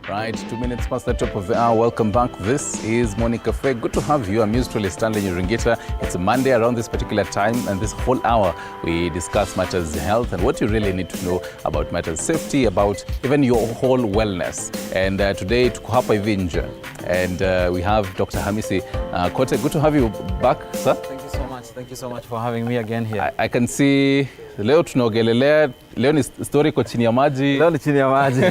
Right, 2 minutes past the top of the hour. Welcome back. This is Morning Cafe. Good to have you. I'm usually Stanley Nyuringita. It's a Monday around this particular time, and this whole hour we discuss matters health and what you really need to know about matters safety, about even your whole wellness. And today, tuko hapa hivi nje, and we have Dr. Hamisi Kote. Good to have you back, sir. Thank you so much. Thank you so much for having me again here. I can see leo tunaogelelea, leo ni story kwa chini ya maji. Leo ni chini ya maji.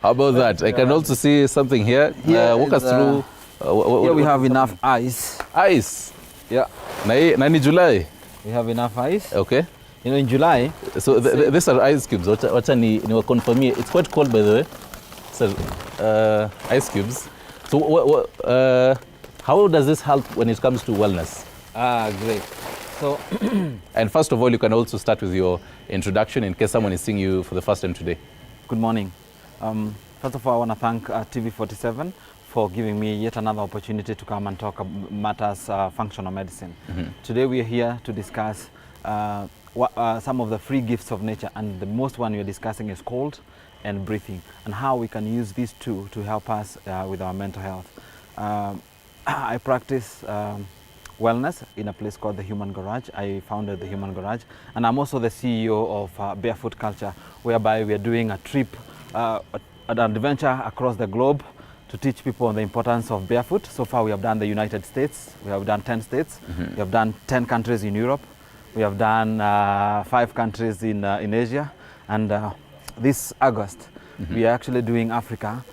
How about that? I can also see something here. Walk us through. Here we have enough ice. Ice? Yeah. Na ni July? We have enough ice. Okay. You know, in July. So these are ice cubes. Wacha ni confirm. It's quite cold, by the way. So ice cubes. So how does this help when it comes to wellness? Great. So, and first of all, you can also start with your introduction in case someone is seeing you for the first time today. Good morning. First of all, I want to thank TV47 for giving me yet another opportunity to come and talk about matters functional medicine. Mm-hmm. Today we are here to discuss some of the free gifts of nature, and the most one we are discussing is cold and breathing, and how we can use these two to help us with our mental health. I practice wellness in a place called the Human Garage. I founded the Human Garage, and I'm also the CEO of Barefoot Culture, whereby we are doing a trip, an adventure across the globe to teach people on the importance of barefoot. So far we have done the United States, we have done 10 states, mm-hmm. We have done 10 countries in Europe, we have done 5 countries in Asia, and this August mm-hmm. we are actually doing Africa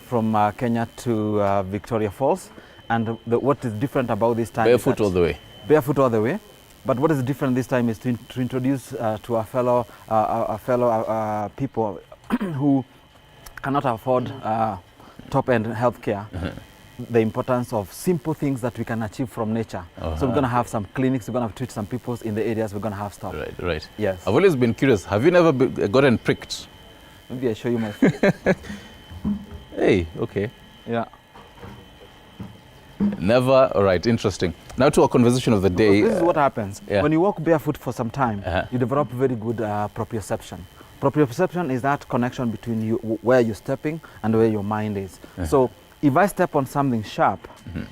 from Kenya to Victoria Falls. And what is different about this time barefoot all the way. Barefoot all the way. But what is different this time is to introduce to our fellow people who cannot afford top-end healthcare mm-hmm. the importance of simple things that we can achieve from nature. Uh-huh. So we're going to have some clinics, we're going to treat some people in the areas we're going to have stuff. Right. Yes. I've always been curious. Have you never gotten pricked? Maybe I show you my Hey, okay. Yeah. Never. All right, interesting. Now to our conversation of the day. This is what happens. Yeah. When you walk barefoot for some time, you develop very good proprioception. Proprioception is that connection between you, where you're stepping and where your mind is. So if I step on something sharp, mm-hmm.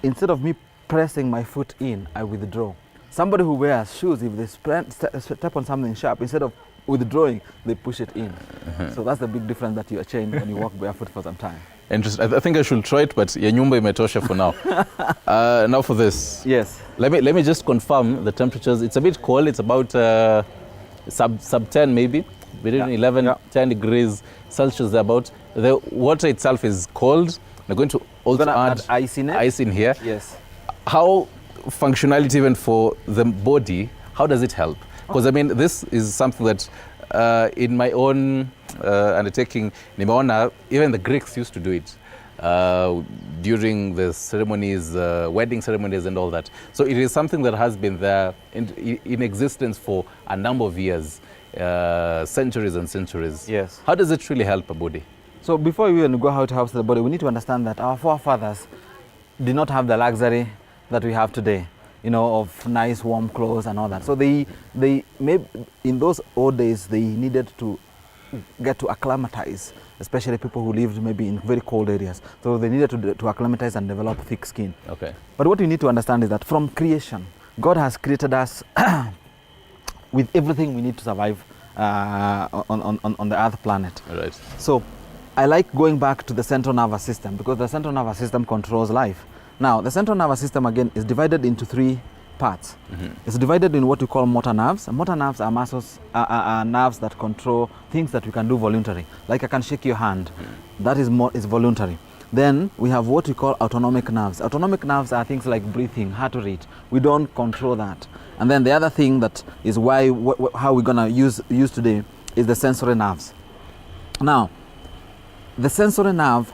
instead of me pressing my foot in, I withdraw. Somebody who wears shoes, if they step on something sharp, instead of withdrawing, they push it in. Mm-hmm. So that's the big difference that you achieve when you walk barefoot for some time. Interesting. I think I should try it, but ya nyumba imetosha for now. Now for this. Yes. Let me just confirm the temperatures. It's a bit cold. It's about sub 10 maybe, between 11, 10 degrees Celsius about. The water itself is cold. We're going to also add ice in here. Yes. How functionality even for the body, how does it help? Because I mean, this is something that in my own undertaking, nimeona even the Greeks used to do it during the ceremonies, wedding ceremonies and all that. So it is something that has been there in existence for a number of years, centuries and centuries. Yes. How does it really help a body? So before we even go how it helps the body, we need to understand that our forefathers did not have the luxury that we have today, you know, of nice warm clothes and all that. So they maybe in those old days, they needed to get to acclimatize, especially people who lived maybe in very cold areas. So they needed to acclimatize and develop thick skin. Okay. But what you need to understand is that from creation, God has created us with everything we need to survive on the Earth planet. Right. So I like going back to the central nervous system, because the central nervous system controls life. Now, the central nervous system, again, is divided into 3 parts. Mm-hmm. It's divided in what we call motor nerves. Motor nerves are muscles, are nerves that control things that we can do voluntarily. Like I can shake your hand. Mm-hmm. That is voluntary. Then we have what we call autonomic nerves. Autonomic nerves are things like breathing, heart rate. We don't control that. And then the other thing that is how we're gonna use today is the sensory nerves. Now, the sensory nerve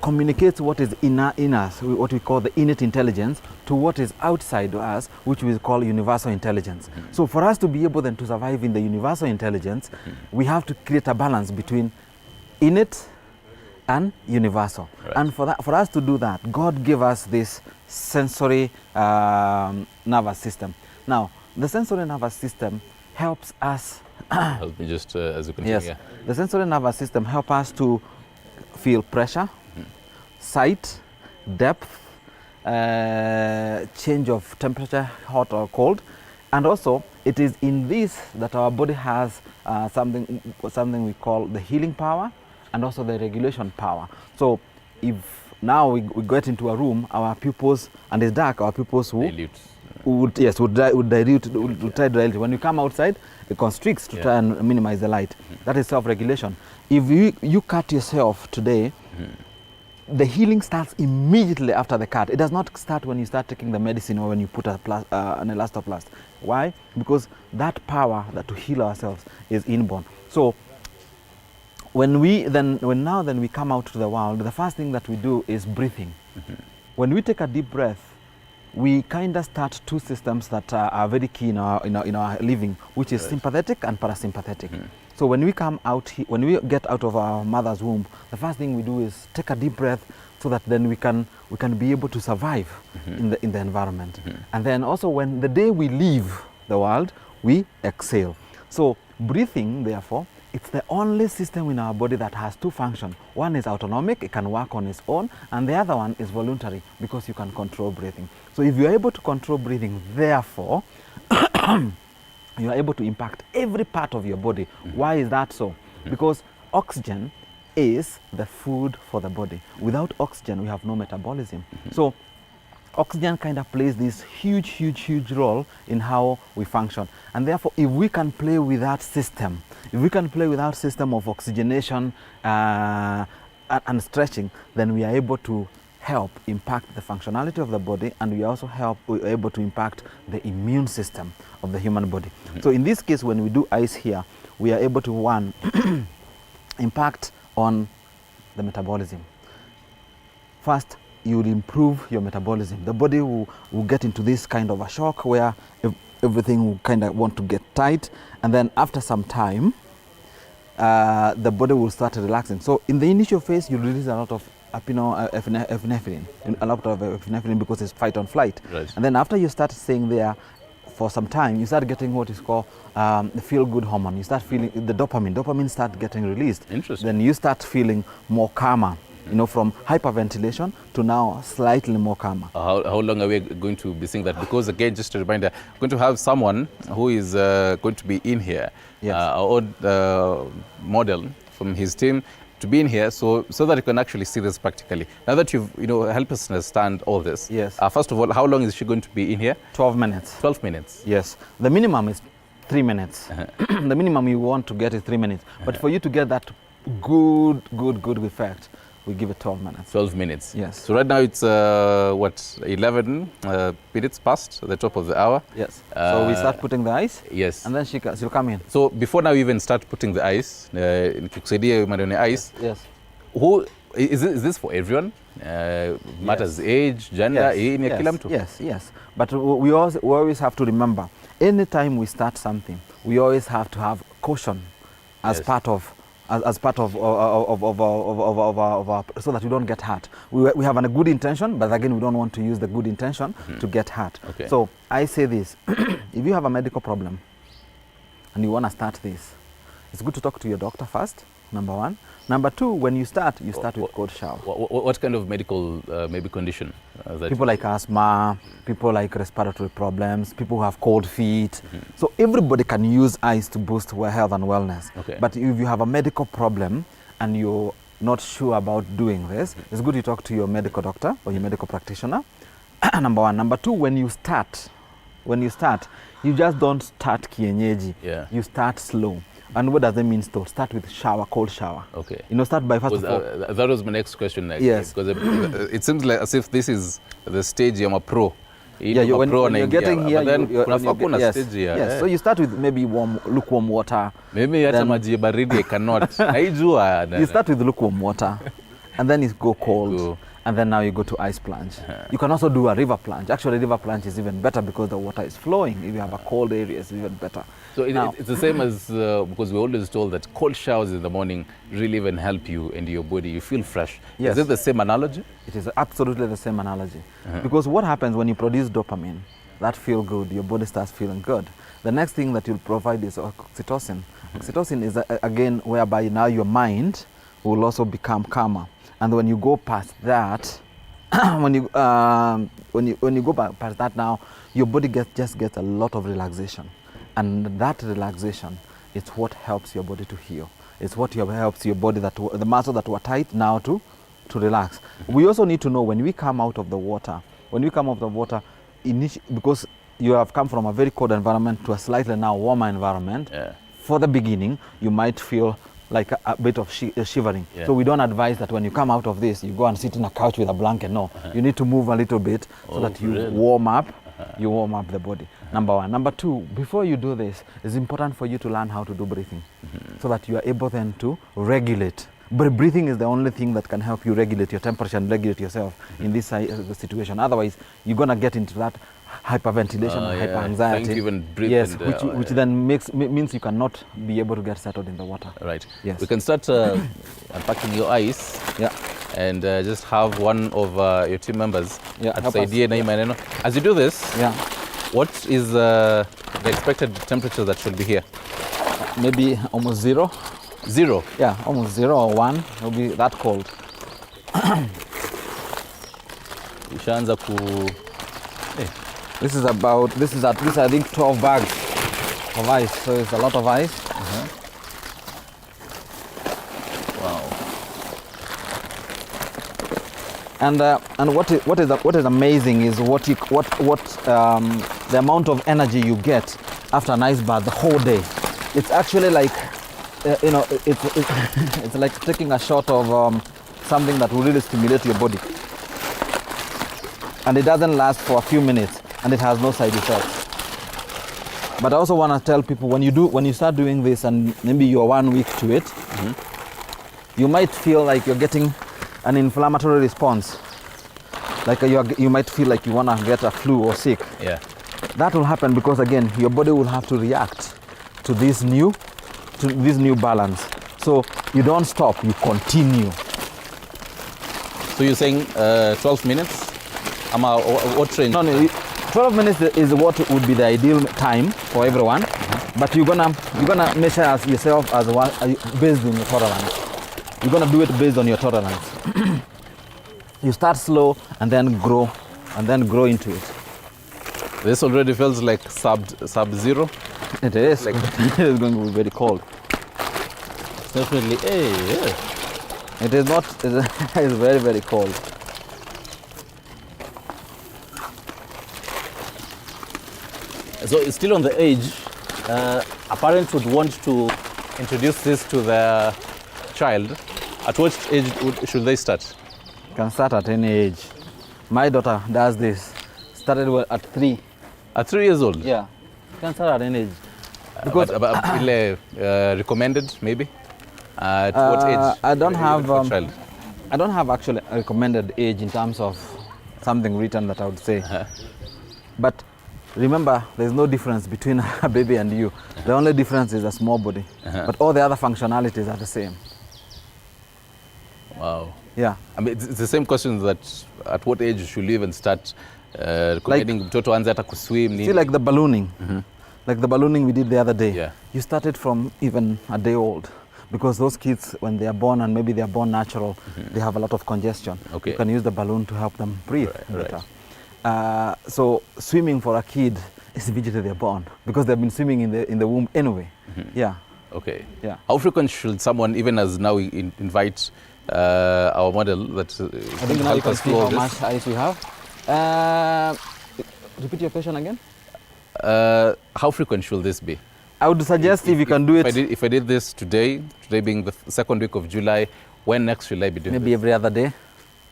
communicates what is in us, what we call the innate intelligence, to what is outside us, which we call universal intelligence. Mm-hmm. So for us to be able then to survive in the universal intelligence, we have to create a balance between innate and universal. Right. And for us to do that, God gave us this sensory nervous system. Now, the sensory nervous system helps us Help me just as you continue. Yes. Yeah. The sensory nervous system help us to feel pressure, sight, depth, change of temperature, hot or cold, and also it is in this that our body has something we call the healing power and also the regulation power. So if now we get into a room, our pupils, and it's dark, our pupils would dilute, would try to dilute. When you come outside, it constricts to try and minimize the light. That is self-regulation. If you cut yourself today, the healing starts immediately after the cut. It does not start when you start taking the medicine or when you put an elastoplast. Why? Because that power to heal ourselves is inborn. So when we come out to the world, the first thing that we do is breathing. When we take a deep breath, we kind of start two systems that are very key in our living, which is sympathetic and parasympathetic. So when we come out, when we get out of our mother's womb, the first thing we do is take a deep breath, so that then we can be able to survive in the environment. And then also when the day we leave the world, we exhale. So breathing, therefore, it's the only system in our body that has two functions. One is autonomic, it can work on its own, and the other one is voluntary, because you can control breathing. So if you are able to control breathing, therefore, you are able to impact every part of your body. Why is that so? Because oxygen is the food for the body. Without oxygen, we have no metabolism. So oxygen kind of plays this huge role in how we function. And therefore, if we can play with that system, of oxygenation and stretching, then we are able to help impact the functionality of the body, and we also we're able to impact the immune system of the human body. So in this case, when we do ice here, we are able to, one, impact on the metabolism. First, you will improve your metabolism. The body will get into this kind of a shock where everything will kind of want to get tight, and then after some time, the body will start relaxing. So in the initial phase, you release a lot of epinephrine, because it's fight or flight. Right. And then after you start staying there for some time, you start getting what is called the feel-good hormone. You start feeling the dopamine start getting released. Interesting. Then you start feeling more calmer, from hyperventilation to now slightly more calmer. How long are we going to be seeing that? Because again, just a reminder, we're going to have someone who is going to be in here, our own model from his team, to be in here, so that you can actually see this practically. Now that you've helped us understand all this, yes. First of all, how long is she going to be in here? 12 minutes. 12 minutes. Yes. The minimum is 3 minutes. The minimum you want to get is 3 minutes. But for you to get that good effect, we give it 12 minutes. 12 minutes. Yes. So right now it's 11 minutes past the top of the hour. Yes. So we start putting the ice. Yes. And then she'll come in. So before now, we even start putting the ice, ice. Yes. Who is this for everyone? Matters age, gender, yes. But we always have to remember, anytime we start something, we always have to have caution as part of our, so that we don't get hurt. We have a good intention, but again, we don't want to use the good intention to get hurt. Okay. So I say this: if you have a medical problem and you want to start this, it's good to talk to your doctor first. Number one. Number two, when you start with cold shower. What kind of medical maybe condition? People like asthma, people like respiratory problems, people who have cold feet. So everybody can use ice to boost health and wellness. Okay. But if you have a medical problem and you're not sure about doing this, it's good to talk to your medical doctor or your medical practitioner. Number one. Number two, when you start, you just don't start kienyeji. Yeah. You start slow. And what does that mean? To start with cold shower. Okay. Start by first of all. That was my next question. Yes. Because it seems like as if this is the stage you're a pro. When you're getting here, stage here. Yes. So you start with maybe lukewarm water. Maybe hata maji baridi cannot. You start with lukewarm water, and then you go cold. And then now you go to ice plunge. You can also do a river plunge. Actually, river plunge is even better because the water is flowing. If you have a cold area, it's even better. So it's the same as, because we're always told that cold showers in the morning really even help you and your body. You feel fresh. Yes. Is it the same analogy? It is absolutely the same analogy. Because what happens when you produce dopamine? that feel good, your body starts feeling good. The next thing that you'll provide is oxytocin. Oxytocin is again whereby now your mind will also become calmer. And when you go past that, when you go past that now, your body just gets a lot of relaxation. And that relaxation is what helps your body to heal. It's what helps your body, the muscles that were tight now to relax. We also need to know when we come out of the water, because you have come from a very cold environment to a slightly now warmer environment, for the beginning, you might feel like a bit of shivering. So we don't advise that when you come out of this, you go and sit in a couch with a blanket. No, you need to move a little bit so that you warm up. You warm up the body. Number one. Number two, before you do this, it's important for you to learn how to do breathing, so that you are able then to regulate. But breathing is the only thing that can help you regulate your temperature and regulate yourself in this situation. Otherwise, you're gonna get into that hyperventilation, hyperanxiety. Trying to even breathe. Yes, which then means you cannot be able to get settled in the water. Right. Yes. We can start unpacking your ice. Yeah. And just have one of your team members atusaidie na maneno. As you do this, what is the expected temperature that should be here? Maybe almost 0. 0? Yeah, almost 0 or 1. It'll be that cold. Ishaanza ku This is at least I think 12 bags of ice. So it's a lot of ice. Wow. And what is amazing is the amount of energy you get after an ice bath the whole day. It's actually like it's like taking a shot of something that will really stimulate your body. And it doesn't last for a few minutes, and it has no side effects. But I also want to tell people, when you start doing this, and maybe you're 1 week to it, you might feel like you're getting an inflammatory response. Like you might feel like you want to get a flu or sick. Yeah. That will happen because, again, your body will have to react to this new balance. So you don't stop, you continue. So you're saying 12 minutes? What range? No, 12 minutes is what would be the ideal time for everyone. But you're gonna measure as yourself as one based on your tolerance. You're gonna do it based on your tolerance. You start slow and then grow into it. This already feels like sub-zero. It is. Like it is going to be very cold. Definitely. It is not. It's very, very cold. So it's still on the edge. A parent would want to introduce this to their child. At what age should they start? Can start at any age. My daughter does this. Started at 3. At 3 years old? Yeah. Can start at any age. Because recommended maybe? At what age? I don't have child? I don't have actually a recommended age in terms of something written that I would say. But remember, there's no difference between a baby and you. The only difference is a small body. But all the other functionalities are the same. Wow. Yeah. I mean, it's the same question that at what age should you even start recommending mtoto anze hata kuswim? See, like the ballooning. Like the ballooning we did the other day. Yeah. You started from even a day old. Because those kids, when they are born, and maybe they are born natural, they have a lot of congestion. Okay. You can use the balloon to help them breathe better. Right. So swimming for a kid is immediately they're born, because they've been swimming in the womb anyway. Yeah. Okay. Yeah. How frequent should someone, even as now we invite our model that I think now you can see how much ice we have. Repeat your question again. How frequent should this be? I would suggest if you can do it. If I did this today being the second week of July, when next will I be doing maybe every other day.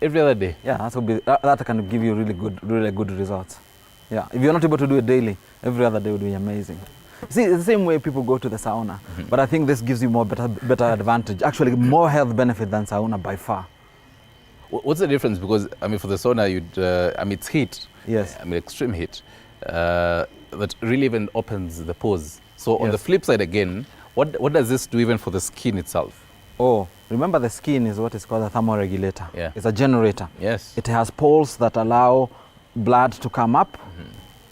Every other day? Yeah, that can give you really good results. Yeah, if you're not able to do it daily, every other day would be amazing. See, it's the same way people go to the sauna, but I think this gives you better advantage. Actually, more health benefit than sauna by far. What's the difference? Because I mean, for the sauna, it's heat. Yes. I mean, extreme heat that really even opens the pores. So on the flip side again, what does this do even for the skin itself? Oh, remember the skin is what is called a thermoregulator. Yeah. It's a generator. Yes. It has poles that allow blood to come up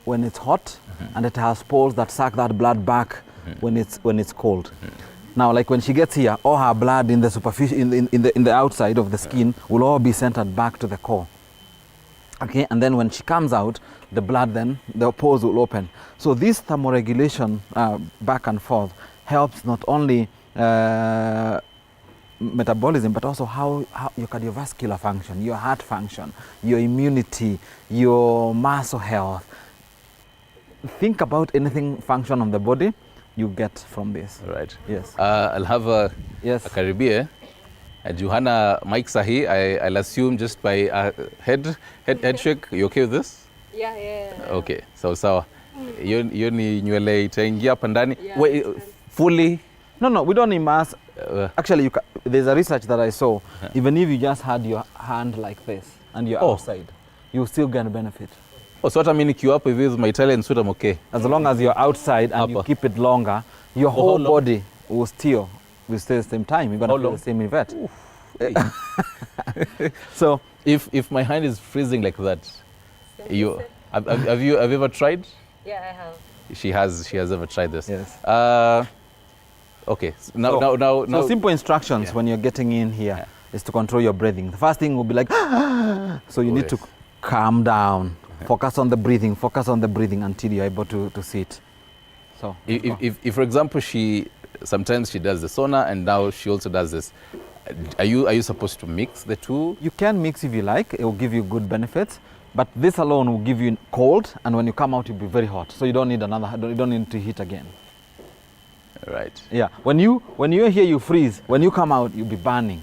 when it's hot, and it has pores that suck that blood back when it's cold. Now, like when she gets here, all her blood in the superficial, in the outside of the skin will all be centered back to the core. Okay, and then when she comes out, the blood then, the pores will open. So this thermoregulation back and forth helps not only metabolism, but also how your cardiovascular function, your heart function, your immunity, your muscle health. Think about anything function on the body, you get from this. Right. Yes. I'll have a Yes. karibia. Johanna Mike Sahi, I'll assume just by head shake, you okay with this? Yeah. Okay, sawa. Hiyo ni nywele itaingia hapa ndani. Yeah, Wait, fully? No, we don't immerse. Actually, there's a research that I saw. Even if you just had your hand like this and you're outside, you still get benefit. Oh, so what I mean, ikiwa hapo hivi with my Italian suit, I'm okay. As long as you're outside and you keep it longer, your whole body will stay the same time. You're gonna feel the same effect. Hey. So if my hand is freezing like that, have you ever tried? Yeah, I have. She has ever tried this. yes. Okay. So now. So simple instructions when you're getting in here is to control your breathing. The first thing will be like, so you need to calm down. Focus on the breathing. Focus on the breathing until you're able to sit. So if for example sometimes she does the sauna and now she also does this, are you supposed to mix the two? You can mix if you like. It will give you good benefits. But this alone will give you cold, and when you come out, you'll be very hot. So you don't need you don't need to heat again. Right. Yeah. When you're here, you freeze. When you come out, you'll be burning.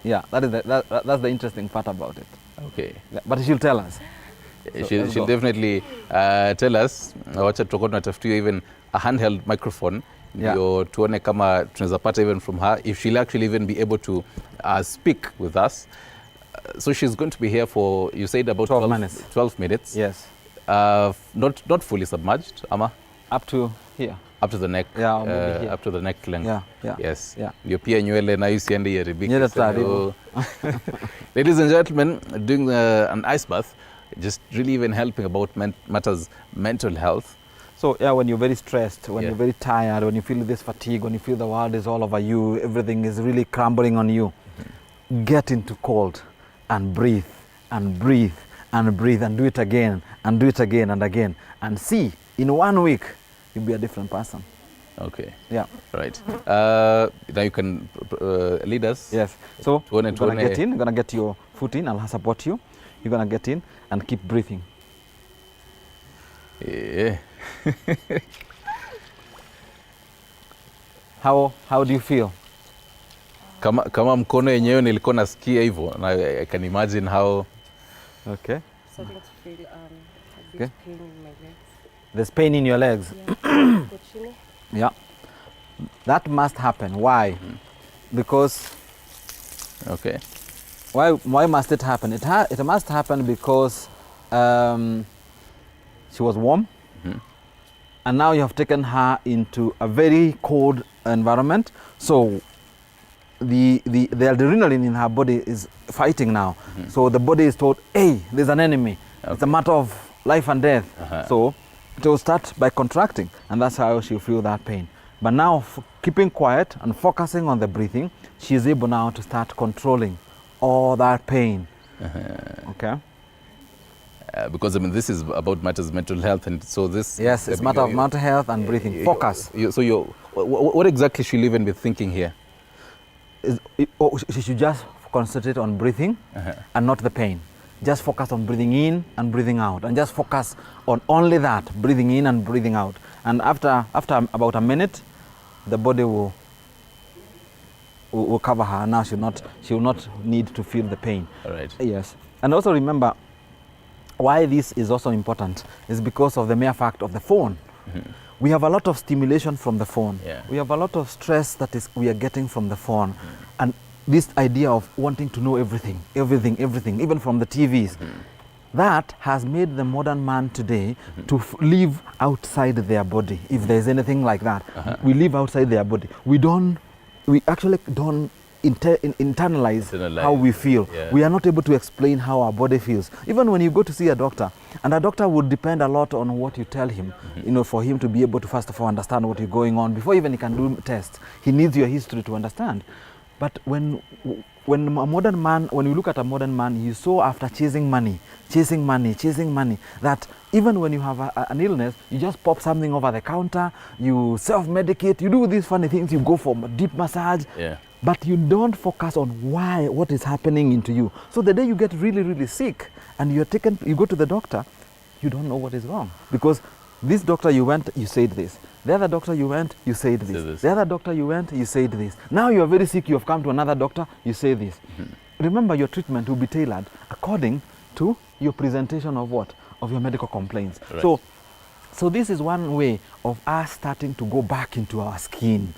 Yeah. That's the interesting part about it. Okay. Yeah, but she'll tell us. She'll definitely tell us. Wacha tutakuwa tunatafutia even a handheld microphone. Ndio tuone kama tunaweza pata even from her, if she'll actually even be able to speak with us. So she's going to be here for, you said, about 12 minutes. 12 minutes. Yes. Not fully submerged, Ama? Up to here. Up to the neck. Yeah, maybe here. Up to the neck length. Yeah. Yes. Yeah. Ndio pia nywele na usiende iharibike. Nywele tutaharibu. Ladies and gentlemen, doing an ice bath, just really even helping about matters mental health. So yeah, when you're very stressed, when you're very tired, when you feel this fatigue, when you feel the world is all over you, everything is really crumbling on you, get into cold and breathe and breathe and breathe and do it again and do it again and again, and see, in 1 week you'll be a different person. Okay. Yeah. Right. Now you can lead us. Yes. So you're gonna get in, you're gonna get your foot in, I'll support you. You're gonna get in and keep breathing. Yeah. How do you feel? Kama mkono yenyewe nilikuwa nasikia hivyo, na I can imagine how. Okay. Starting to feel a bit pain in my legs. There's pain in your legs. Yeah. Yeah. That must happen. Why? Because. Okay. Why must it happen? It must happen because she was warm, and now you have taken her into a very cold environment. So the adrenaline in her body is fighting now. So the body is told, hey, there's an enemy. Okay. It's a matter of life and death. So it will start by contracting, and that's how she'll feel that pain. But now, keeping quiet and focusing on the breathing, she is able now to start controlling all that pain. Okay. Because I mean, this is about matters mental health, and so this. Yes, it's matter of mental health and breathing. Focus. What exactly should you even be thinking here? She should just concentrate on breathing and not the pain. Just focus on breathing in and breathing out, and just focus on only that, breathing in and breathing out. And after about a minute, the body will cover her. Now she will not need to feel the pain. All right. Yes. And also remember, why this is also important is because of the mere fact of the phone. We have a lot of stimulation from the phone. Yeah. We have a lot of stress that we are getting from the phone. And this idea of wanting to know everything, even from the TVs, that has made the modern man today to live outside their body. If there's anything like that, we live outside their body. We actually don't internalize how we feel. Yeah. We are not able to explain how our body feels. Even when you go to see a doctor, and a doctor would depend a lot on what you tell him, you know, for him to be able to first of all understand what is going on before even he can do tests. He needs your history to understand. But when a modern man, when you look at a modern man, he's so after chasing money, that even when you have an illness, you just pop something over the counter, you self-medicate, you do these funny things, you go for deep massage, but you don't focus on what is happening into you. So the day you get really, really sick and you go to the doctor, you don't know what is wrong. Because this doctor you went, you said this. The other doctor you went, you said this. The other doctor you went, you said this. Now you are very sick, you have come to another doctor, you say this. Remember, your treatment will be tailored according to your presentation of what? Of your medical complaints. Right. So this is one way of us starting to go back into our skin,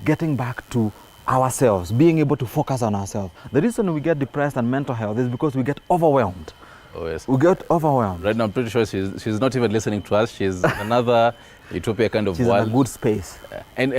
getting back to ourselves, being able to focus on ourselves. The reason we get depressed and mental health is because we get overwhelmed. Oh, yes. We get overwhelmed. Right now, I'm pretty sure she's not even listening to us. She's another utopia kind of she's world. In a good space. And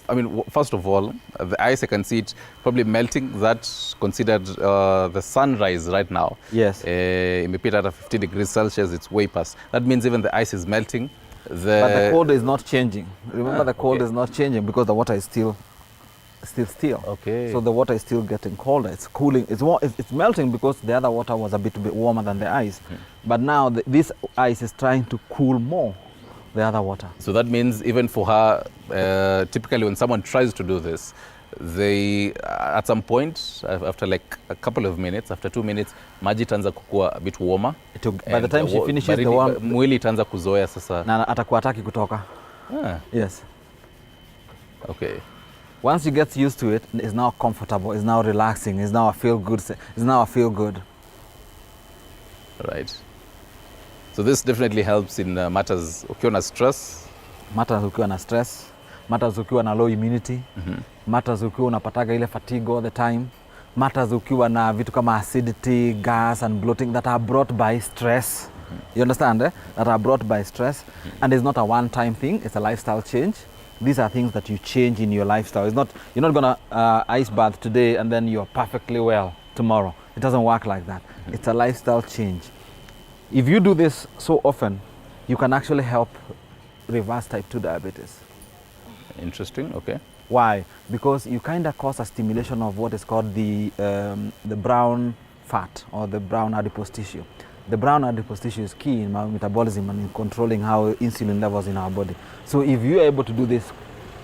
I mean, first of all, the ice, I can see it probably melting. That's considered the sunrise right now. Yes. Imepita at 15 degrees Celsius, it's way past. That means even the ice is melting. But the cold is not changing. Remember, the cold is not changing because the water is still. Okay. So the water is still getting colder. It's cooling. It's melting because the other water was a bit warmer than the ice. But now this ice is trying to cool more the other water. So that means even for her, typically when someone tries to do this, they at some point after like a couple of minutes, after 2 minutes, maji itaanza kukua a bit warmer. By the time she finishes the warm, mwili itaanza kuzoea sasa. Na atakuwa hataki kutoka. Yes. Okay. Once you get used to it, it's now comfortable, it's now relaxing, it's now a feel good. Right. So this definitely helps in matters ukiwa na stress. Matters ukiwa na stress, matters ukiwa na low immunity, matters ukiwa unapataga ile fatigue all the time, matters ukiwa na vitu kama acidity, gas and bloating that are brought by stress. You understand? That are brought by stress. And it's not a one-time thing, it's a lifestyle change. These are things that you change in your lifestyle. It's not, you're not going to ice bath today and then you're perfectly well tomorrow. It doesn't work like that. It's a lifestyle change. If you do this so often, you can actually help reverse type 2 diabetes. Interesting, okay. Why? Because you kind of cause a stimulation of what is called the brown fat or the brown adipose tissue. The brown adipose tissue is key in metabolism and in controlling how insulin levels in our body. So if you're able to do this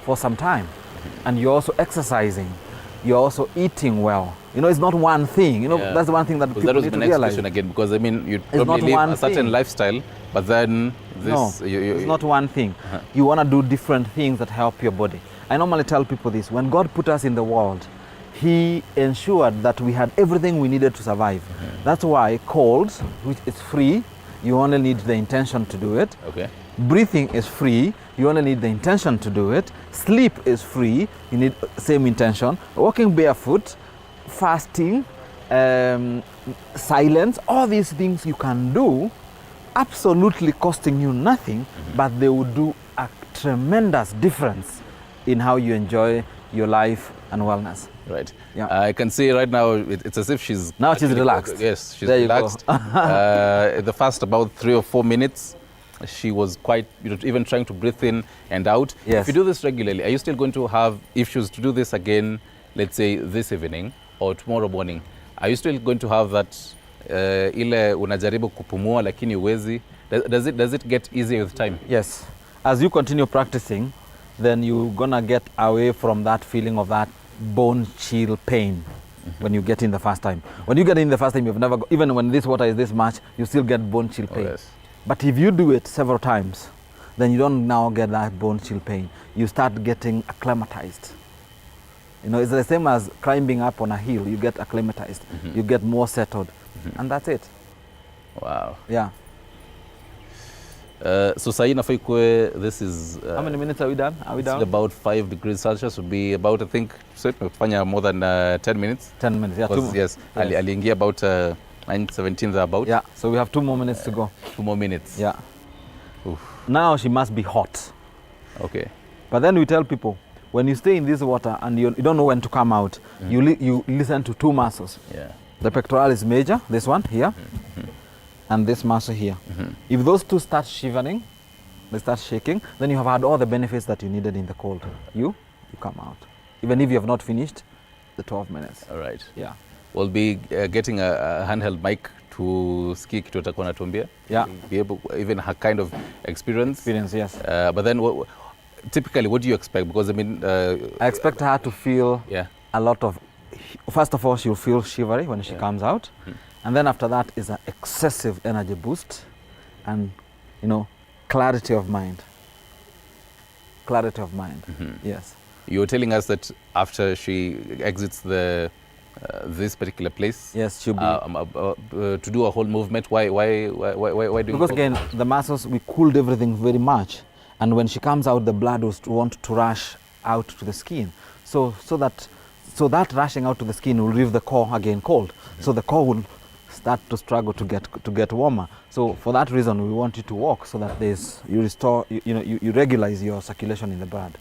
for some time, and you're also exercising, you're also eating well. You know, it's not one thing. You know, that's the one thing that people that was need the to next realize. question again, because I mean, you probably live a certain lifestyle, but then this... No, it's not one thing. You want to do different things that help your body. I normally tell people this. When God put us in the world, He ensured that we had everything we needed to survive. That's why colds, which is free, you only need the intention to do it. Okay. Breathing is free, you only need the intention to do it. Sleep is free, you need same intention. Walking barefoot, fasting, silence, all these things you can do, absolutely costing you nothing, but they will do a tremendous difference in how you enjoy your life and wellness. Right. Yeah. I can see right now it's as if she's... Now she's relaxed. Yes, she's there relaxed. The first about 3 or 4 minutes, she was quite, even trying to breathe in and out. Yes. If you do this regularly, are you still going to have issues to do this again, let's say this evening or tomorrow morning? Are you still going to have that ile unajaribu kupumua lakini uwezi? Does it get easier with time? Yes. As you continue practicing, then you're gonna get away from that feeling of that bone chill pain when you get in the first time. When you get in the first time, you've never, even when this water is this much, you still get bone chill pain. Oh, yes. But if you do it several times, then you don't now get that bone chill pain. You start getting acclimatized. You know, it's the same as climbing up on a hill. You get acclimatized. You get more settled. And that's it. Wow. Yeah. So sahi nafai kwe, this is... How many minutes are we done? Are we done? About 5 degrees Celsius would be about, I think, tumefanya more than 10 minutes. 10 minutes, yeah. Yes, aliingia about 9:17 about. Yeah, so we have 2 more minutes to go. 2 more minutes. Yeah. Oof. Now she must be hot. Okay. But then we tell people, when you stay in this water and you don't know when to come out, you listen to two muscles. Yeah. The pectoralis major, this one here, and this muscle here. If those two start shivering, they start shaking, then you have had all the benefits that you needed in the cold. You come out. Even if you have not finished the 12 minutes. All right. Yeah. We'll be getting a handheld mic to ski kitu atakuwa anatuambia. Yeah. Be able, even her kind of experience. Yes. But then typically what do you expect? Because I mean... I expect her to feel a lot of... First of all, she'll feel shivery when she comes out. And then after that is an excessive energy boost and, you know, clarity of mind. Clarity of mind, yes. You're telling us that after she exits the this particular place, yes, she'll be to do a whole movement. Why do? Because again, the muscles, we cooled everything very much, and when she comes out, the blood will want to rush out to the skin. So that rushing out to the skin will leave the core again cold. So the core will start to struggle to get warmer. So for that reason, we want you to walk so that you restore, you regularize your circulation in the blood.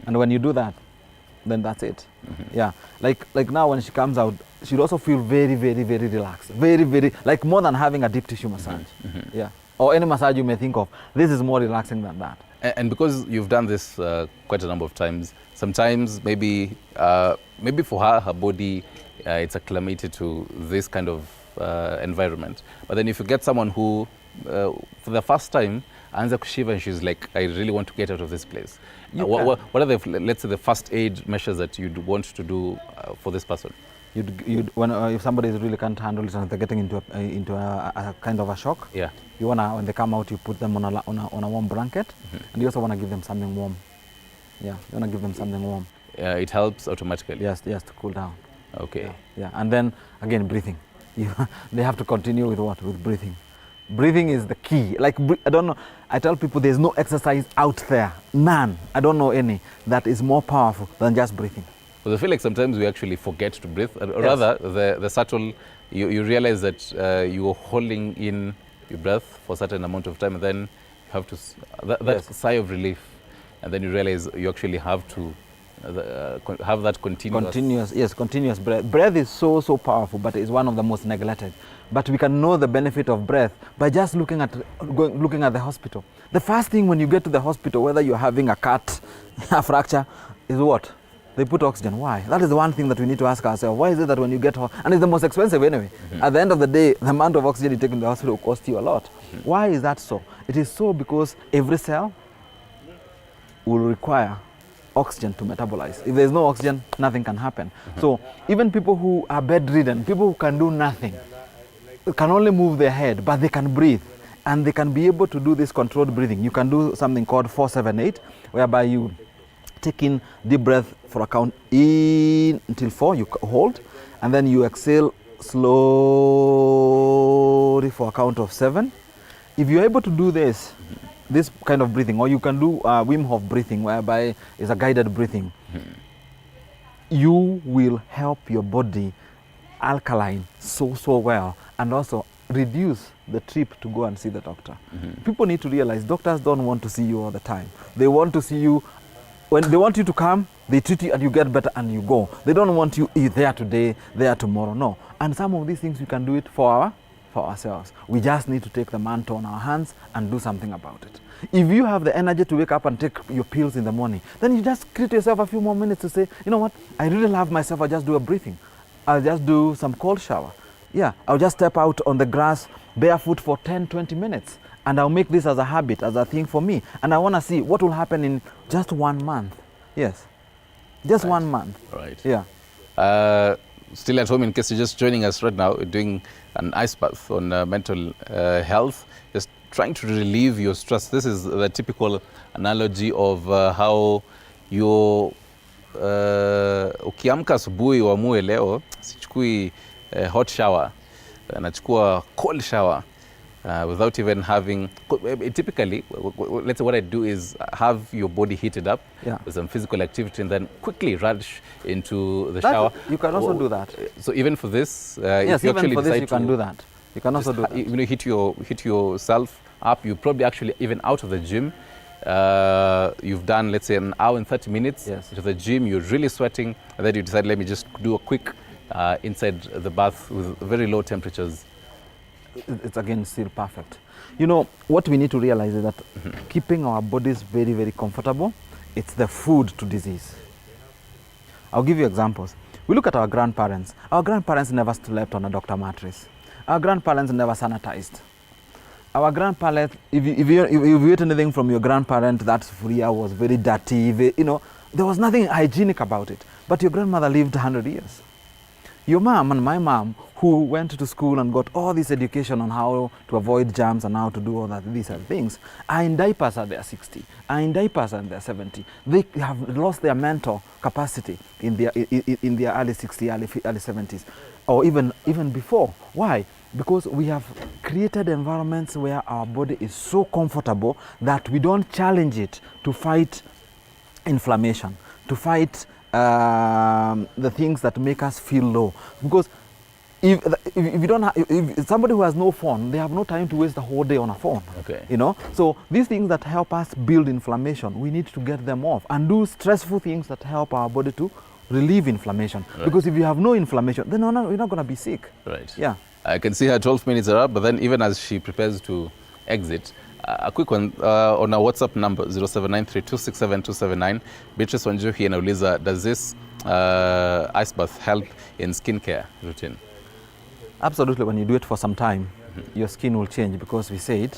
And when you do that, then that's it. Yeah, like now when she comes out, she'll also feel very, very, very relaxed. Very, very, like more than having a deep tissue massage. Yeah, or any massage you may think of. This is more relaxing than that. And because you've done this quite a number of times, sometimes maybe for her body, it's acclimated to this kind of environment. But then if you get someone who, for the first time, anza kushiva and she's like, I really want to get out of this place. What are the, let's say, the first aid measures that you'd want to do for this person? If somebody really can't handle it and they're getting into a kind of a shock, you wanna, when they come out, you put them on a warm blanket, and you also wanna give them something warm. Yeah, you wanna give them something warm. It helps automatically. Yes, to cool down. Okay. Yeah, and then again breathing. They have to continue with what? With breathing. Breathing is the key. Like, I don't know, I tell people there's no exercise out there, none, I don't know any, that is more powerful than just breathing. Because I feel like sometimes we actually forget to breathe, or rather the subtle, you realize that you're holding in your breath for a certain amount of time, and then you have to, that sigh of relief, and then you realize you actually have to have that continuous breath. Breath is so powerful, but it's one of the most neglected. But we can know the benefit of breath by just looking at the hospital. The first thing when you get to the hospital, whether you're having a cut, a fracture, is what? They put oxygen. Why? That is the one thing that we need to ask ourselves. Why is it that when you get home, and it's the most expensive anyway, at the end of the day, the amount of oxygen you take in the hospital will cost you a lot. Why is that so? It is so because every cell will require oxygen to metabolize. If there's no oxygen, nothing can happen. So even people who are bedridden, people who can do nothing, can only move their head, but they can breathe. And they can be able to do this controlled breathing. You can do something called 4-7-8, whereby you take in deep breath for a count in until 4, you hold, and then you exhale slowly for a count of 7. If you're able to do this kind of breathing, or you can do Wim Hof breathing, whereby it's a guided breathing, you will help your body alkaline so well, and also reduce the trip to go and see the doctor. People need to realize doctors don't want to see you all the time. They want to see you, when they want you to come, they treat you and you get better and you go. They don't want you there today, there tomorrow, no. And some of these things we can do it for ourselves. We just need to take the mantle on our hands and do something about it. If you have the energy to wake up and take your pills in the morning, then you just create yourself a few more minutes to say, you know what, I really love myself, I'll just do a breathing. I'll just do some cold shower. Yeah, I'll just step out on the grass barefoot for 10-20 minutes, and I'll make this as a habit, as a thing for me. And I want to see what will happen in just 1 month. Yes, just 1 month. Right. Yeah. Still at home, in case you're just joining us right now, we're doing an ice bath on mental health, just trying to relieve your stress. This is the typical analogy of how you're ukiamka asubuhi uamue leo sichukui hot shower, nachukua cold shower without even having, typically, let's say what I do is have your body heated up with some physical activity and then quickly rush into the shower. You can also do that. So even for this, yes, if you even actually for this decide you can do that. You can also do that. You know, hit yourself up. You probably actually even out of the gym, you've done, let's say, an hour and 30 minutes to the gym, you're really sweating, and then you decide, let me just do a quick inside the bath with very low temperatures. It's again still perfect. You know, what we need to realize is that keeping our bodies very, very comfortable, it's the food to disease. I'll give you examples. We look at our grandparents. Our grandparents never slept on a doctor mattress. Our grandparents never sanitized. Our grandparents, if you ate anything from your grandparent, that food was very dirty. You know, there was nothing hygienic about it. But your grandmother lived 100 years. Your mom and my mom, who went to school and got all this education on how to avoid germs and how to do all that, these are things, are in diapers at their 60, are in diapers at their 70. They have lost their mental capacity in their early 60s, early 70s, or even before. Why? Because we have created environments where our body is so comfortable that we don't challenge it to fight inflammation, to fight the things that make us feel low. Because if you don't have, if somebody who has no phone, they have no time to waste the whole day on a phone. Okay. You know, so these things that help us build inflammation, we need to get them off and do stressful things that help our body to relieve inflammation. Right. Because if you have no inflammation, then you're not going to be sick. Right. Yeah. I can see her 12 minutes are up, but then even as she prepares to exit, a quick one on our WhatsApp number 0793267279. Beatrice Wanjuhi anauliza, does this ice bath help in skincare routine? Absolutely. When you do it for some time, your skin will change, because we said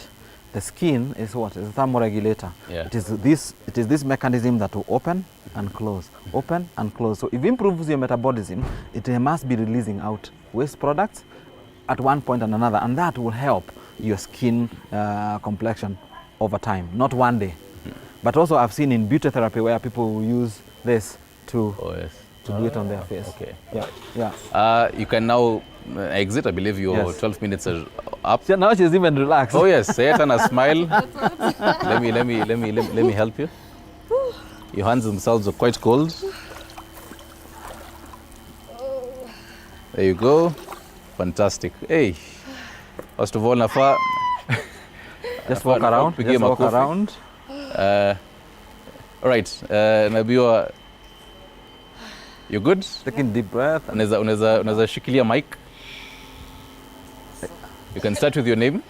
the skin is what? It's a thermoregulator. Yeah. It is this mechanism that will open and close, open and close. So if it improves your metabolism, it must be releasing out waste products at one point and another, and that will help your skin complexion over time, not one day. But also I've seen in beauty therapy where people will use this to do it on their face. Okay. Yeah. Yeah. You can now exit. I believe your 12 minutes are up. So now she's even relaxed. Oh yes, say it and a smile. let me help you. Your hands themselves are quite cold. There you go. Fantastic. Hey. First of all, Nafa. Just walk around. Just walk around. All right. Nabiwa, you good? Taking deep breath. Unaweza shikilia mic. You can start with your name.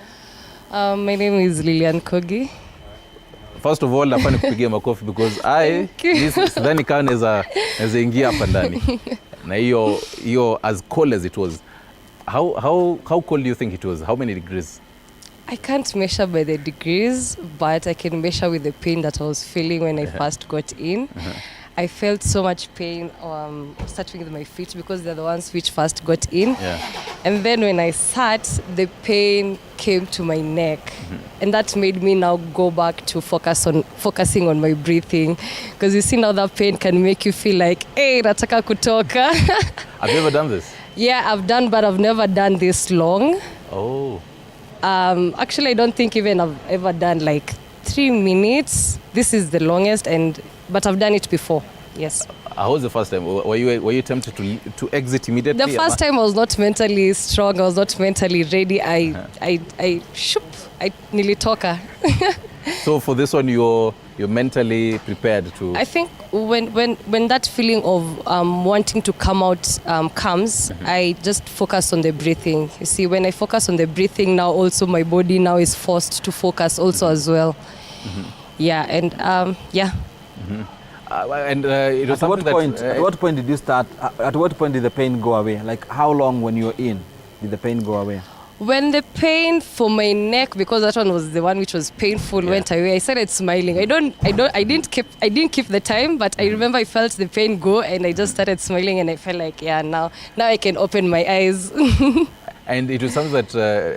My name is Lilian Kogi. First of all, nafaa nikupigie makofi because sidhani kama naweza ingia hapa ndani. Na hiyo as cold as it was. How cold do you think it was? How many degrees? I can't measure by the degrees, but I can measure with the pain that I was feeling when I first got in. I felt so much pain starting with my feet, because they're the ones which first got in. Yeah. And then when I sat, the pain came to my neck. And that made me now go back to focusing on my breathing. Because you see, now that pain can make you feel like, hey, nataka kutoka. Have you ever done this? Yeah, I've done, but I've never done this long. Oh. Actually, I don't think even I've ever done like 3 minutes. This is the longest, but I've done it before. Yes. How was the first time? Were you tempted to exit immediately? The first time I was not mentally strong. I was not mentally ready. I nilitoka. So for this one, you're mentally prepared to. I think when that feeling of wanting to come out comes, I just focus on the breathing. You see, when I focus on the breathing, now also my body now is forced to focus also as well. Yeah, and yeah. And it was at what point did you start? At what point did the pain go away? Like how long when you were in did the pain go away? When the pain for my neck, because that one was the one which was painful, went away, I started smiling. I didn't keep the time, but I remember I felt the pain go, and I just started smiling, and I felt like, yeah, now I can open my eyes. And it was something that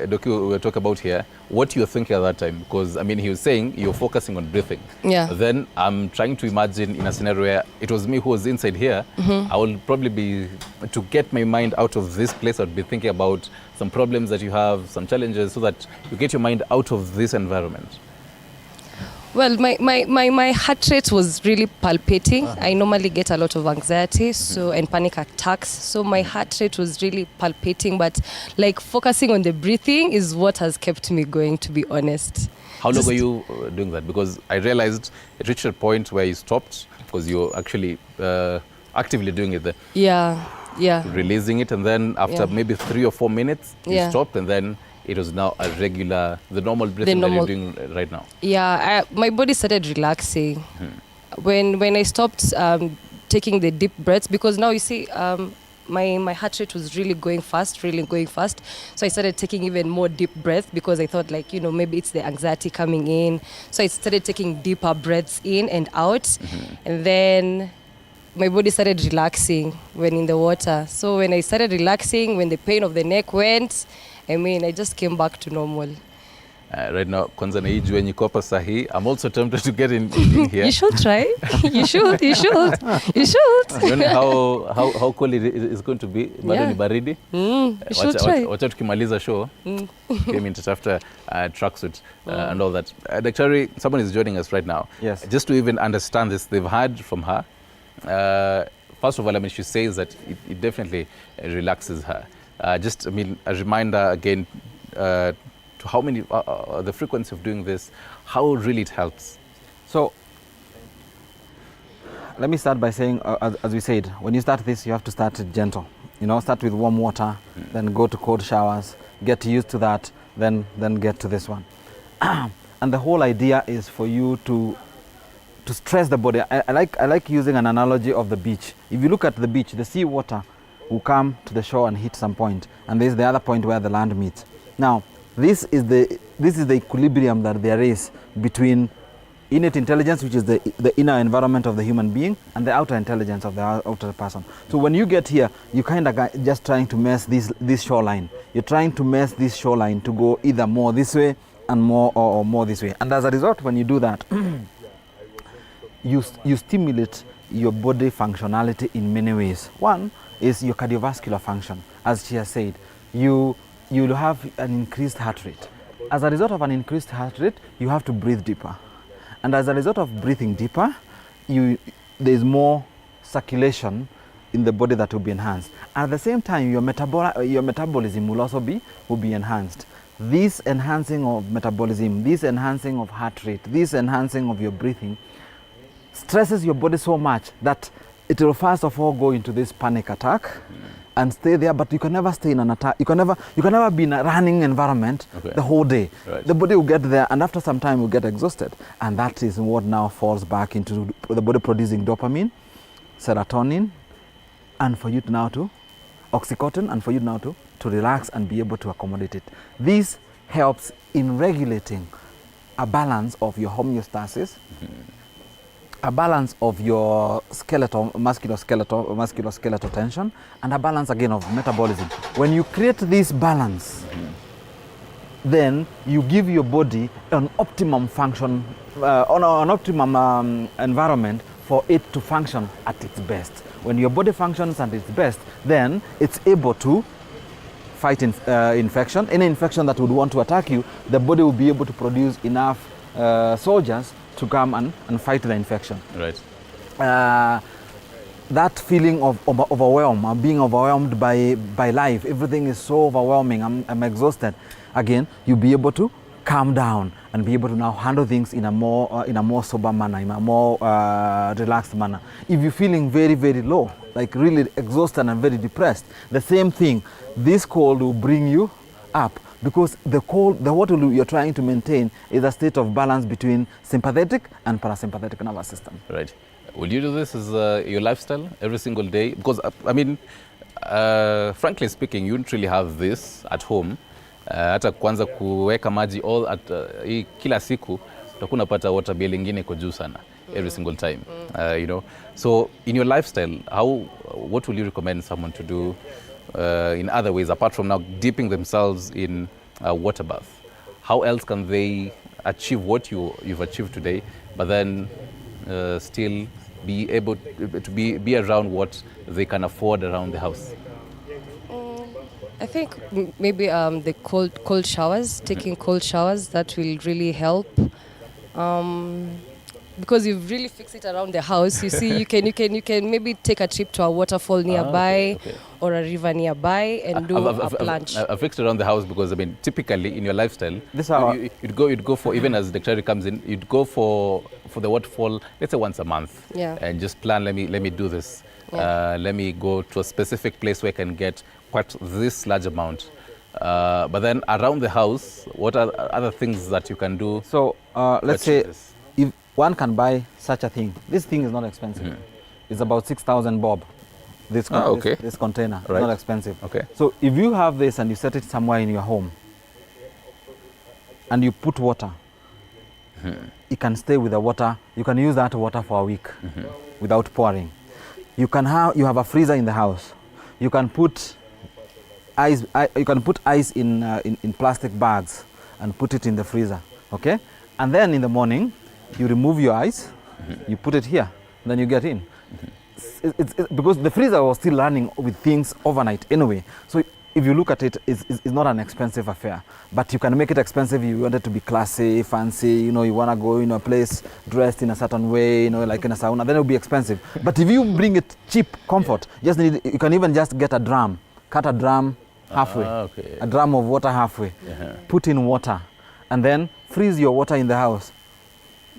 Doki will talk about here, what you're thinking at that time. Because, I mean, he was saying you're focusing on breathing. Yeah. Then I'm trying to imagine in a scenario where it was me who was inside here, I will probably be, to get my mind out of this place, I'd be thinking about some problems that you have, some challenges, so that you get your mind out of this environment. Well, my heart rate was really palpitating. I normally get a lot of anxiety and panic attacks. So my heart rate was really palpitating, but like focusing on the breathing is what has kept me going, to be honest. How long were you doing that? Because I realized it reached a point where you stopped because you're actually actively doing it. Yeah. Releasing it, and then after maybe 3 or 4 minutes, you stopped, and then it was now a regular, the normal breathing that you're doing right now. Yeah, my body started relaxing when I stopped taking the deep breaths, because now you see my heart rate was really going fast. So I started taking even more deep breaths because I thought, like, maybe it's the anxiety coming in. So I started taking deeper breaths in and out, and then my body started relaxing when in the water. So when I started relaxing, when the pain of the neck went, I just came back to normal. Right now, kwanza na hii jua yenye iko hapa sahi, I'm also tempted to get in here. You should try. You should. You know how cold it is going to be. Bado ni baridi. You should try. Wacha tukimaliza show, came in after tracksuit and all that. Daktari, someone is joining us right now. Yes. Just to even understand this, they've heard from her. First of all, she says that it definitely relaxes her. Just, a reminder again to how many, the frequency of doing this, how really it helps. So, let me start by saying, as we said, when you start this, you have to start gentle. Start with warm water, then go to cold showers, get used to that, then get to this one. And the whole idea is for you to stress the body. I like using an analogy of the beach. If you look at the beach, the sea water will come to the shore and hit some point, and there's the other point where the land meets. Now, this is the equilibrium that there is between innate intelligence, which is the inner environment of the human being, and the outer intelligence of the outer person. So when you get here, you kind of just trying to mess this shoreline. You're trying to mess this shoreline to go either more this way and more or more this way. And as a result, when you do that, you stimulate your body functionality in many ways. One is your cardiovascular function. As she has said, you'll have an increased heart rate. As a result of an increased heart rate, you have to breathe deeper. And as a result of breathing deeper, there's more circulation in the body that will be enhanced. At the same time, your metabolism will also be enhanced. This enhancing of metabolism, this enhancing of heart rate, this enhancing of your breathing stresses your body so much that it will first of all go into this panic attack and stay there, but you can never stay in an attack. You can never be in a running environment the whole day. Right. The body will get there, and after some time will get exhausted. And that is what now falls back into the body producing dopamine, serotonin, and for you to now to oxytocin, and for you now to relax and be able to accommodate it. This helps in regulating a balance of your homeostasis, a balance of your musculoskeletal tension, and a balance again of metabolism. When you create this balance, then you give your body an optimum function, an optimum environment for it to function at its best. When your body functions at its best, then it's able to fight infection. Any infection that would want to attack you, the body will be able to produce enough soldiers to come and fight the infection. Right. That feeling of overwhelm, being overwhelmed by life, everything is so overwhelming, I'm exhausted. Again, you'll be able to calm down and be able to now handle things in a more sober manner, in a more relaxed manner. If you're feeling very, very low, like really exhausted and very depressed, the same thing, this cold will bring you up. Because the water you're trying to maintain is a state of balance between sympathetic and parasympathetic nervous system. Right. Will you do this as your lifestyle every single day? Because, frankly speaking, you don't really have this at home. Hata kwanza kuweka maji kila siku, utakuwa unapata water bill ingine iko juu sana every single time. So in your lifestyle, what will you recommend someone to do in other ways, apart from now dipping themselves in a water bath? How else can they achieve what you've achieved today, but then still be able to be around what they can afford around the house? I think maybe the cold showers, taking cold showers, that will really help. because you've really fixed it around the house, you see, you can maybe take a trip to a waterfall nearby, okay. or a river nearby, and do a plunge. I've fixed it around the house because, I mean, typically in your lifestyle, This how you'd go for, even as the Daktari comes in, you'd go for the waterfall, let's say once a month, Yeah. and just plan, let me do this. Yeah. Let me go to a specific place where I can get quite this large amount. But then around the house, what are other things that you can do? So let's say achieve this? if one can buy such a thing, this thing is not expensive. It's about 6,000 bob. This okay. this container Right. is not expensive. Okay. So if you have this and you set it somewhere in your home, and you put water, you can stay with the water. You can use that water for a week without pouring. You have a freezer in the house. You can put ice. You can put ice in plastic bags and put it in the freezer. Okay, and then in the morning, you remove your ice. You put it here. Then you get in. It's because the freezer was still running with things overnight anyway. So if you look at it, it's not an expensive affair. But you can make it expensive if you want it to be classy, fancy. You know, you want to go in a place dressed in a certain way, you know, like in a sauna. Then it will be expensive. But if you bring it cheap, comfort, you can even just get a drum, cut a drum halfway, Okay. a drum of water halfway, put in water, and then freeze your water in the house.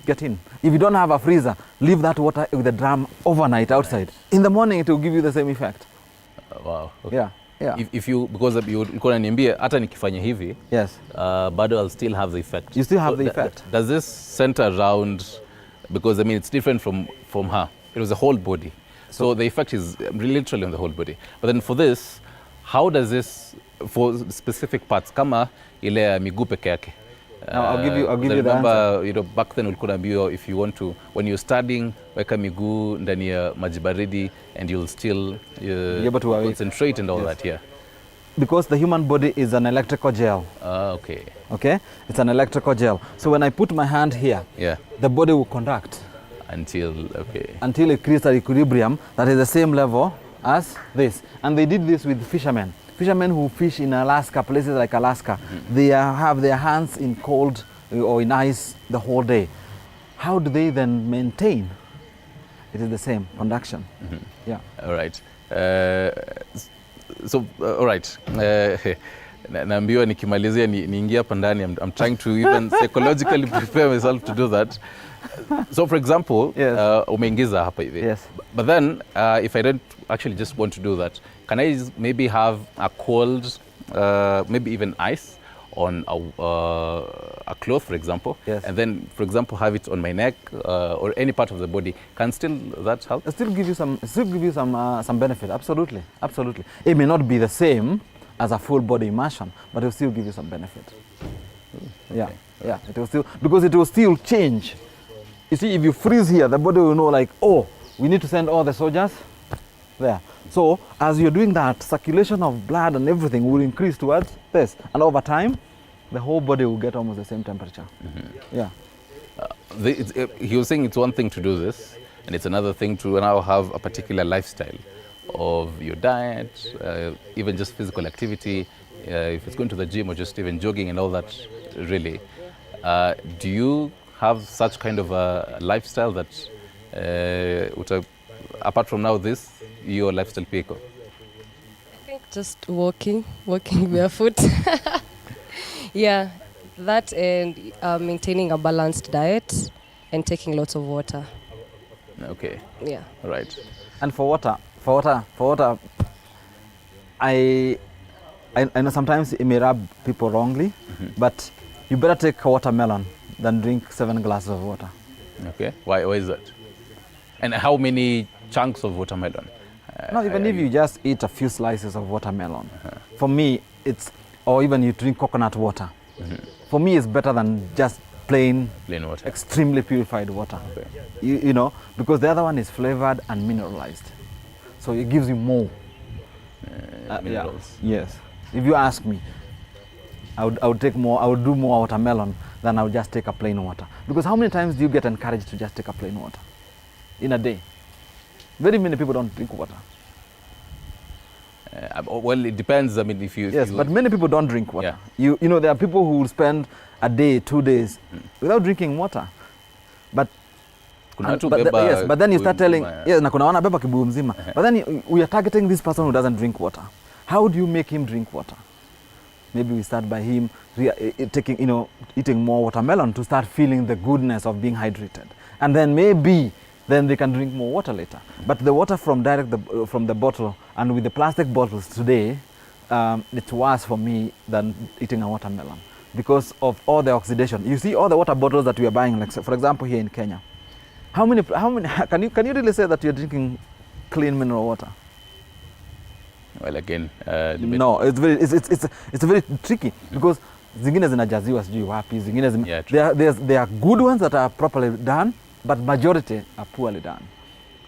Get in. If you don't have a freezer, leave that water with the drum overnight outside. In the morning, it will give you the same effect. Wow. Okay. Yeah. Yeah. If you, because ulikuwa unaniambia hata nikifanya hivi, Yes. bado I'll still have the effect. You still have So the effect. Does this center around, because I mean it's different from her. It was the whole body. So the effect is literally on the whole body. But then for this, how does this, for specific parts, kama ile ya miguu peke yake? Now, I'll give you the remember, answer. you know, back then ulikuwa unaambiwa if you want to, when you're studying, weka miguu ndani ya maji baridi and you'll still Be able to concentrate and all Yes. that, yeah. Because the human body is an electrical gel. Okay. Okay? It's an electrical gel. So when I put my hand here, Yeah. the body will conduct Until it creates an equilibrium that is the same level as this. And they did this with fishermen. Fishermen who fish in Alaska, places like Alaska, they have their hands in cold or in ice the whole day. How do they then maintain? It is the same conduction. Yeah. All right. All right. Naambiwa nikimalizia niingia hapa ndani. I'm trying to even psychologically prepare myself to do that. So for example, Yes. umeingiza hapa hivi. Yes. But then if I don't actually just want to do that, can I maybe have a cold, maybe even ice on a cloth, for example, Yes. and then, for example, have it on my neck or any part of the body? Can still that help? It still give you some benefit. Absolutely, absolutely. It may not be the same as a full body immersion, but it will still give you some benefit. Yeah, yeah. It will still, because it will still change. You see, if you freeze here, the body will know like, oh, we need to send all the soldiers there. So as you're doing that, circulation of blood and everything will increase towards this, and over time, the whole body will get almost the same temperature. Yeah. He was saying it's one thing to do this, and it's another thing to now have a particular lifestyle of your diet, even just physical activity, if it's going to the gym or just even jogging and all that, really. Do you have such kind of a lifestyle that, apart from now this, your lifestyle pico? I think just walking barefoot. Yeah, that and maintaining a balanced diet and taking lots of water. Okay. Yeah. All right. And for water, I know sometimes it may rub people wrongly, but you better take a watermelon than drink 7 glasses of water. Okay. Why is that? And how many chunks of watermelon? Not even if you just eat a few slices of watermelon. For me, or even you drink coconut water. For me, it's better than just plain water. Extremely purified water. Okay. You know, because the other one is flavored and mineralized. So it gives you more minerals. Yeah. Yes. If you ask me, I would take more. I would do more watermelon than I would just take a plain water. Because how many times do you get encouraged to just take a plain water in a day? Very many people don't drink water. Well, it depends. I mean, if you... Yes, but many people don't drink water. Yeah. You know, there are people who will spend a day, 2 days without drinking water. But Kuna watu beba yes, but then you start telling, mzima, yes, na kuna wana beba kibuyu mzima. But then we are targeting this person who doesn't drink water. How do you make him drink water? Maybe we start by him taking, eating more watermelon to start feeling the goodness of being hydrated. And then maybe then they can drink more water later. But the water from from the bottle and with the plastic bottles today, it's worse for me than eating a watermelon because of all the oxidation. You see all the water bottles that we are buying, like for example here in Kenya. How many can you really say that you're drinking clean mineral water? Well, again, no, it's very tricky because zingine zinajaziwa sijui wapi, zingine there are good ones that are properly done, but majority are poorly done.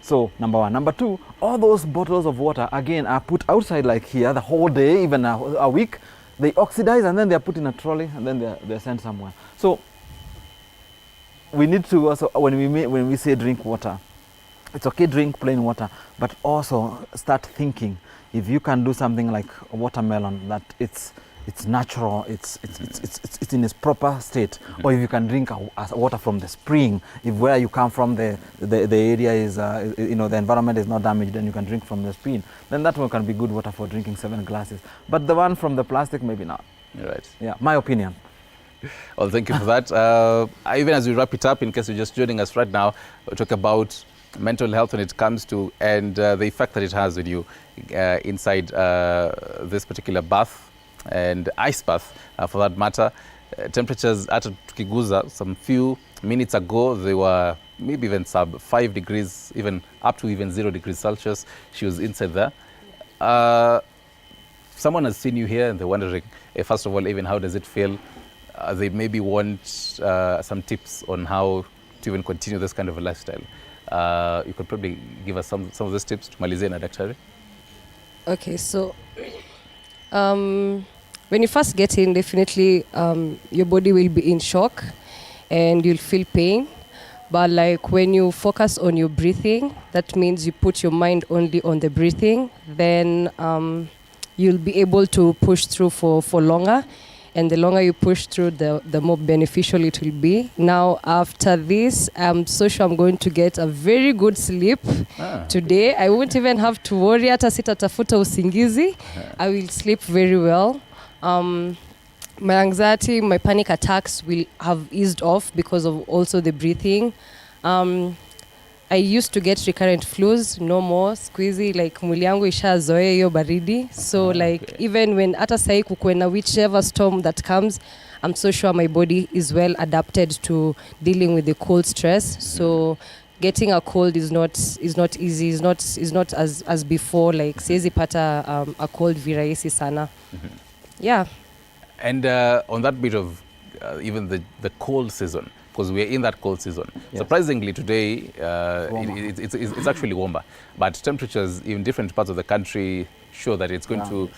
So number one. Number two, all those bottles of water again are put outside like here the whole day, even a week. They oxidize and then they are put in a trolley and then they're sent somewhere. So we need to also, when we say drink water, it's okay drink plain water, but also start thinking if you can do something like a watermelon that it's natural, it's in its proper state, or if you can drink water from the spring, if where you come from the area is the environment is not damaged, then you can drink from the spring, then that one can be good water for drinking 7 glasses. But the one from the plastic, maybe not. Right. Yeah, my opinion. Well, thank you for that. Even as we wrap it up, in case you're just joining us right now, we'll talk about mental health when it comes to, and the effect that it has when you inside this particular bath and ice bath, for that matter. Temperatures at tukiguza some few minutes ago, they were maybe even sub 5 degrees, even up to even 0 degrees Celsius. She was inside there. Someone has seen you here and they're wondering, first of all, even how does it feel? They maybe want some tips on how to even continue this kind of a lifestyle. You could probably give us some of those tips to tumalizie na daktari. Okay, so when you first get in, definitely your body will be in shock and you'll feel pain. But like when you focus on your breathing, that means you put your mind only on the breathing, then you'll be able to push through for longer. And the longer you push through, the more beneficial it will be. Now, after this, I'm so sure I'm going to get a very good sleep today. I won't even have to worry hata sitatafuta usingizi. I will sleep very well. My anxiety, my panic attacks will have eased off because of also the breathing. I used to get recurrent flus, no more. Squeezy, like mwili yangu ishazoea hiyo baridi. So like even when hata sahi kukwena whichever storm that comes, I'm so sure my body is well adapted to dealing with the cold stress. So getting a cold is not easy. Is not as before. Like siwezi pata a cold virahisi sana. Yeah. And on that bit of even the cold season, because we are in that cold season. Yes. Surprisingly today, it's actually warmer. But temperatures in different parts of the country show that it's going to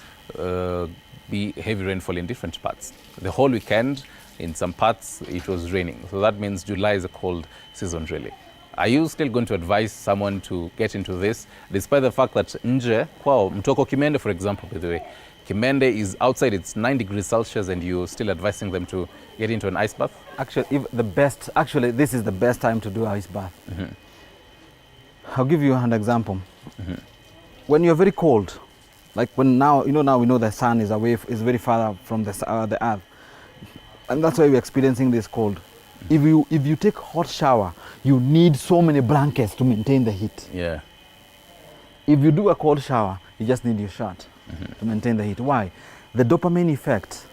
be heavy rainfall in different parts. The whole weekend, in some parts, it was raining. So that means July is a cold season, really. Are you still going to advise someone to get into this, despite the fact that nje, kwao, mtoko Kimende, for example, by the way, Kimende is outside, it's 9 degrees Celsius, and you're still advising them to get into an ice bath? Actually, this is the best time to do ice bath. I'll give you an example. When you're very cold, like when now we know the sun is is very far from the earth, and that's why we're experiencing this cold. If you take hot shower, you need so many blankets to maintain the heat. Yeah. If you do a cold shower, you just need your shirt to maintain the heat. Why? The dopamine effect,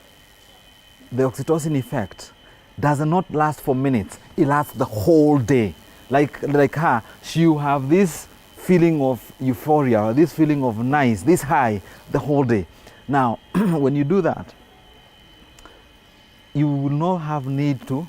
the oxytocin effect, does not last for minutes. It lasts the whole day. Like her, you have this feeling of euphoria, this feeling of nice, this high, the whole day. Now, when you do that, you will not have need to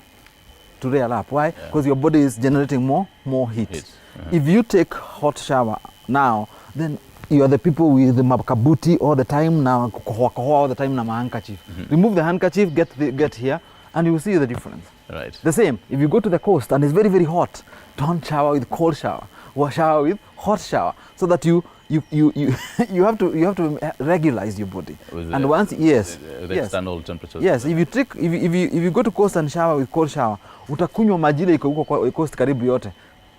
rail up. Why? Because your body is generating more heat. If you take hot shower now, then you are the people with the makabuti all the time now, all the time na handkerchief. Remove the handkerchief, get here, and you will see the difference. Right. The same, if you go to the coast and it's very, very hot, don't shower with cold shower, or shower with hot shower, so that you have to regularize your body. And once the external temperatures. Yes, if you go to coast and shower with cold shower, utakunywa maji ile iko huko coast karibu yote.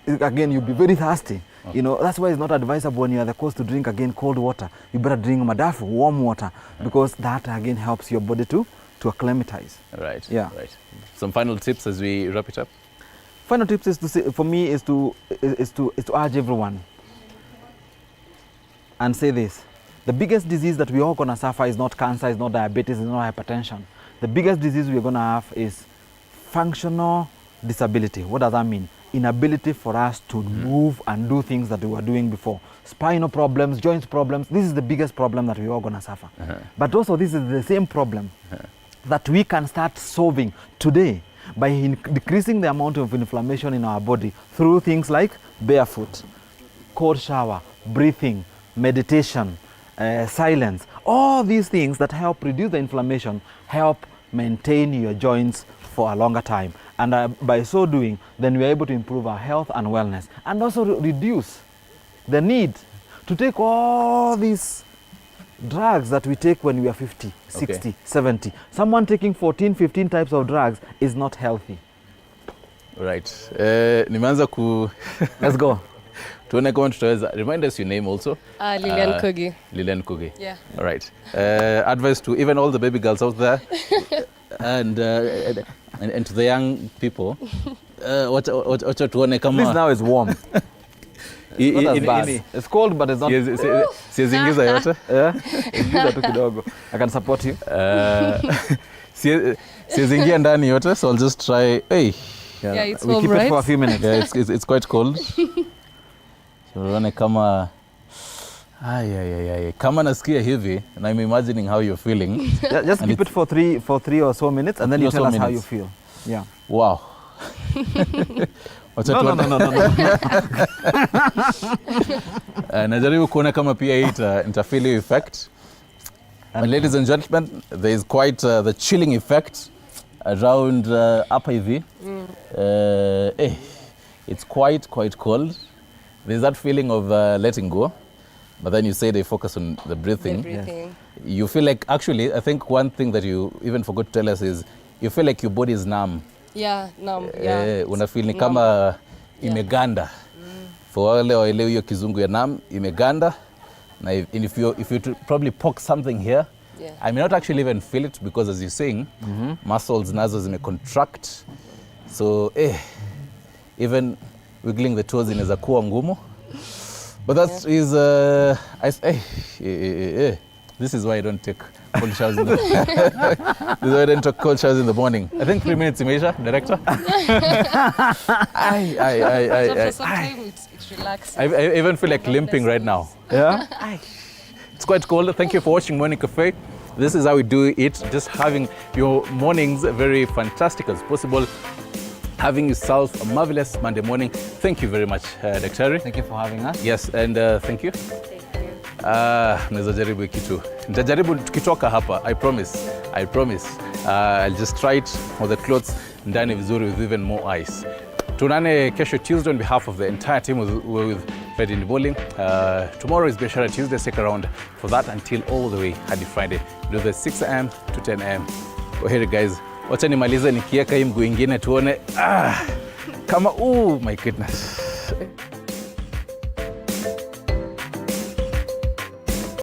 again, you'll be very thirsty. Okay. You know, that's why it's not advisable when you're at the coast to drink, again, cold water. You better drink madafu, warm water, because that, again, helps your body to acclimatize. Right. Yeah. Right. Some final tips as we wrap it up? Final tips is to say, for me, is to urge everyone and say this. The biggest disease that we all gonna suffer is not cancer, is not diabetes, is not hypertension. The biggest disease we're gonna have is functional disability. What does that mean? Inability for us to move and do things that we were doing before. Spinal problems, joints problems. This is the biggest problem that we're all gonna suffer. But also this is the same problem that we can start solving today by decreasing the amount of inflammation in our body through things like barefoot, cold shower, breathing, meditation, silence. All these things that help reduce the inflammation help maintain your joints for a longer time. And by so doing, then we are able to improve our health and wellness, and also reduce the need to take all these drugs that we take when we are 50, 60, 70. Someone taking 14, 15 types of drugs is not healthy. Right. Nimeanza ku... Let's go. Tuone kama tutaweza. Remind us your name also. Lilian Kogi. Lilian Kogi. Yeah. All right. Advice to even all the baby girls out there and to the young people. Wacha tuone kama... This now is warm. It's cold, but it's not... Siyazingiza yote? Yeah. Ingiza tu kidogo. I can support you. Siyazingia ndani yote, so I'll just try. Hey. Yeah, it's we warm, keep right? it for a few minutes. Yeah, it's quite cold. So tuone kama... Kama nasikia hivi, and I'm imagining how you're feeling. Just keep it for three or so minutes, and then you tell us how you feel. Yeah. Wow. No. Najaribu kuona kama pia hii itafeel effect. And ladies and gentlemen, there is quite the chilling effect around hapa hivi. It's quite cold. There's that feeling of letting go. But then you say they focus on the breathing. Yes. You feel like, actually, I think one thing that you even forgot to tell us is you feel like your body is numb. Yeah, numb. Yeah. Unafeel ni kama imeganda. For wale waelewi hiyo kizungu ya numb, imeganda. Na if you probably poke something here, I may not actually even feel it because as you're saying, muscles nazo zimecontract. So, even wiggling the toes inaweza kuwa ngumu. But that is, this is why I don't take cold showers in the this is why I don't take cold showers in the morning. I think 3 minutes, Imeisha, director. For some time, it's relaxing. I even feel like limping right now. Yeah? It's quite cold. Thank you for watching Morning Cafe. This is how we do it, just having your mornings very fantastic as possible. Having yourself a marvelous Monday morning. Thank you very much, Daktari. Thank you for having us. Yes, and thank you. Mnaweza jaribu kitu. Nitajaribu tukitoka hapa, I promise. I'll just try it for the clothes ndani vizuri with even more ice. Tunane kesho Tuesday on behalf of the entire team with Fred in bowling. Tomorrow is Biashara Tuesday. Stick around for that until all the way hadi Friday. Do the 6 a.m. to 10 a.m. Well, here guys. Wacha nimalize nikieka hii mguu ingine tuone kama my goodness.